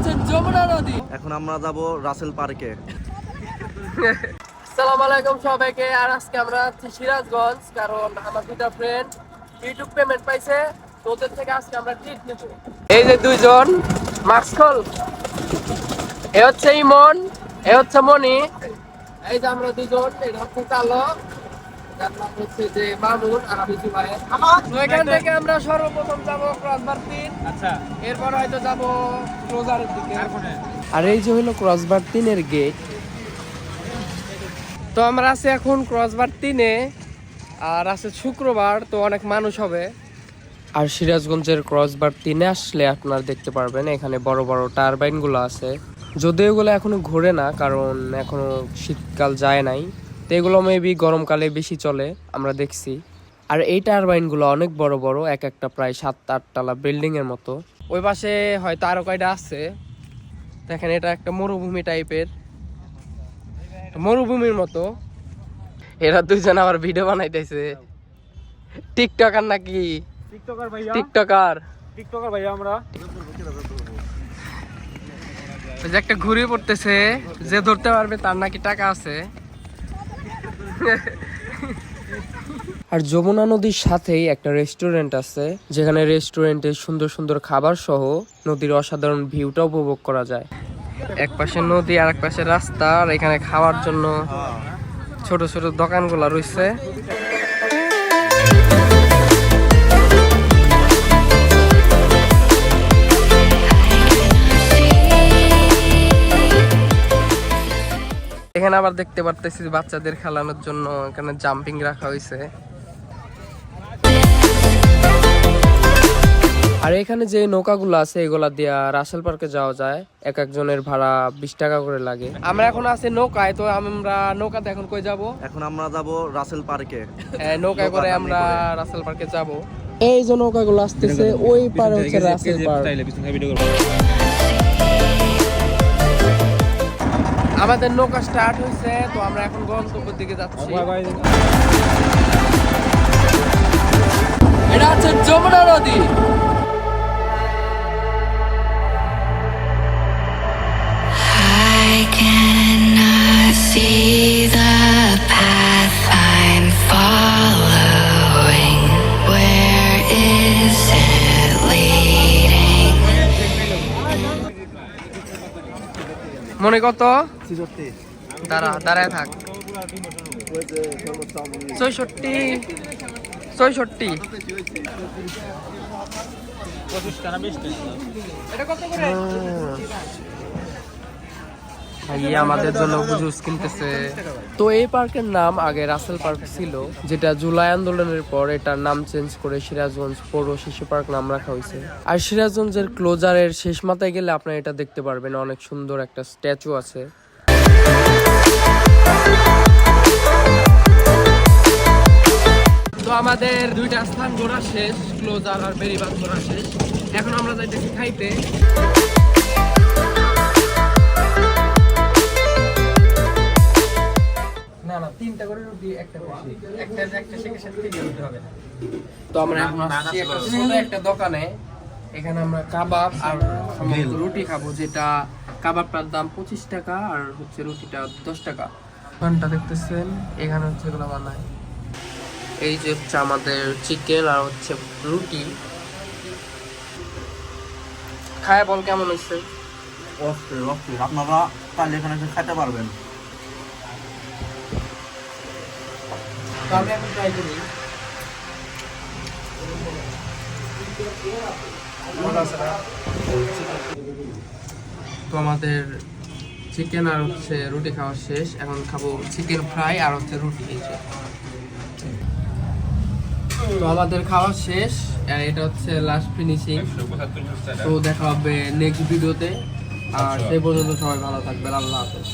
হচ্ছে যমুনা নদী। এখন আমরা যাব রাসেল পার্কে। আসসালামু আলাইকুম সবাইকে। আর আজকে আমরা আছি সিরাজগঞ্জ, কারণ আমার দুটা ফ্রেন্ড ইউটিউব পেমেন্ট পাইছে, তো ওদের থেকে আজকে আমরা ট্রিট নেব। এই যে দুইজন মাস্ক খোল, এ হচ্ছে ইমন, এ হচ্ছে মনি। এই যে আমরা দুজন, এটা হচ্ছে কালো, যার নাম হচ্ছে যে মামুন, আর আমি জুবাই। তো এখান থেকে আমরা সর্বপ্রথম যাব ক্রসবার 3, আচ্ছা, এরপর হয়তো যাব ক্লোজারের দিকে। আর এই যে হলো ক্রসবার 3 এর গেট। তো আমরা আছি এখন ক্রসবার 3-এ, আর আছে শুক্রবার, তো অনেক মানুষ হবে। আর সিরাজগঞ্জের ক্রসবার 3-এ আসলে আপনারা দেখতে পারবেন এখানে বড় বড় টারবাইন গুলো আছে, যদিও এগুলো এখনো ঘোরে না, কারণ এখনো শীতকাল যায় নাই, তো এগুলো মেবি গরমকালে বেশি চলে আমরা দেখছি। আর এই টারবাইন গুলো অনেক বড় বড়, এক একটা প্রায় 7-8 তলা বিল্ডিং এর মতো। ওই পাশে হয়তো আরো কয়টা আছে। দেখেন, এটা একটা মরুভূমি টাইপের, মরুভূমির মতো। এরা দুইজন আবার ভিডিও বানাইতেছে, টিকটকার নাকি? টিকটকার ভাইয়া, টিকটকার ভাইয়া আমরা। ওই যে একটা ঘুরে পড়তেছে, যে ধরতে পারবে তার নাকি টাকা আছে। আর যমুনা নদীর সাথেই একটা রেস্টুরেন্ট আছে, যেখানে রেস্টুরেন্টে সুন্দর সুন্দর খাবার সহ নদীর অসাধারণ ভিউটা উপভোগ করা যায়। এক পাশে নদী আর এক পাশে রাস্তা, আর এখানে খাওয়ার জন্য ছোট ছোট দোকানগুলো রয়েছে। এখানে আবার দেখতে পারতেছি বাচ্চাদের খেলানোর জন্য এখানে জাম্পিং রাখা হয়েছে। আর এখানে যে নৌকাগুলো আছে এগুলা দিয়া রাসেল পার্কে যাওয়া যায়, এক একজনের ভাড়া 20 টাকা করে লাগে। আমরা এখন আছি নৌকায়, তো আমরা নৌকাতে এখন কই যাব? এখন আমরা যাব রাসেল পার্কে। নৌকায় করে আমরা রাসেল পার্কে যাব। এই যে নৌকাগুলো আসতেছে, ওই পারে হচ্ছে রাসেল পার্ক। আমাদের নৌকা স্টার্ট হয়েছে, তো আমরা এখন গন্তব্যের দিকে যাচ্ছি। এটা হচ্ছে যমুনা নদী। I cannot see the path I'm following. Where is it leading? মনে কত? দাঁড়ায় থাক। 66 এটা কত করে? আমাদের জন্য জুস কিনতেছে। তো এই পার্কের নাম আগে রাসেল পার্ক ছিল, যেটা জুলাই আন্দোলনের পর এটার নাম চেঞ্জ করে সিরাজগঞ্জ পৌর শিশু পার্ক নাম রাখা হয়েছে। আর সিরাজগঞ্জের ক্লোজারের শেষ মাথায় গেলে আপনারা এটা দেখতে পারবেন, অনেক সুন্দর একটা স্ট্যাচু আছে। তো আমাদের দুইটা স্থান ঘোরা শেষ, ক্লোজার আর বেরিবাদ ঘোরা শেষ। এখন আমরা যাইতেছি খাইতে। না 3টা করে রুটি, একটা হবে। তো আমরা এখন আসছি একটা দোকানে, এখানে আমরা কাবাব আর রুটি খাবো, যেটা কাবাবটার দাম 25 টাকা আর হচ্ছে রুটিটা 10 টাকা। দোকানটা দেখতেছেন, এখানে হচ্ছে এগুলো বানায়। এই যে হচ্ছে আমাদের চিকেন আর হচ্ছে রুটি। খায় বল কেমন হয়েছে? আপনারা তাহলে এখানে খেতে পারবেন। আমি এখন ট্রাই করি। তো আমাদের চিকেন আর হচ্ছে রুটি খাওয়া শেষ, এখন খাবো চিকেন ফ্রাই আর হচ্ছে রুটি। তো আমাদের খাওয়া শেষ, আর এটা হচ্ছে লাস্ট ফিনিশিং। তো দেখা হবে নেক্সট ভিডিওতে, আর সেই পর্যন্ত সবাই ভালো থাকবেন। আল্লাহ হাফেজ।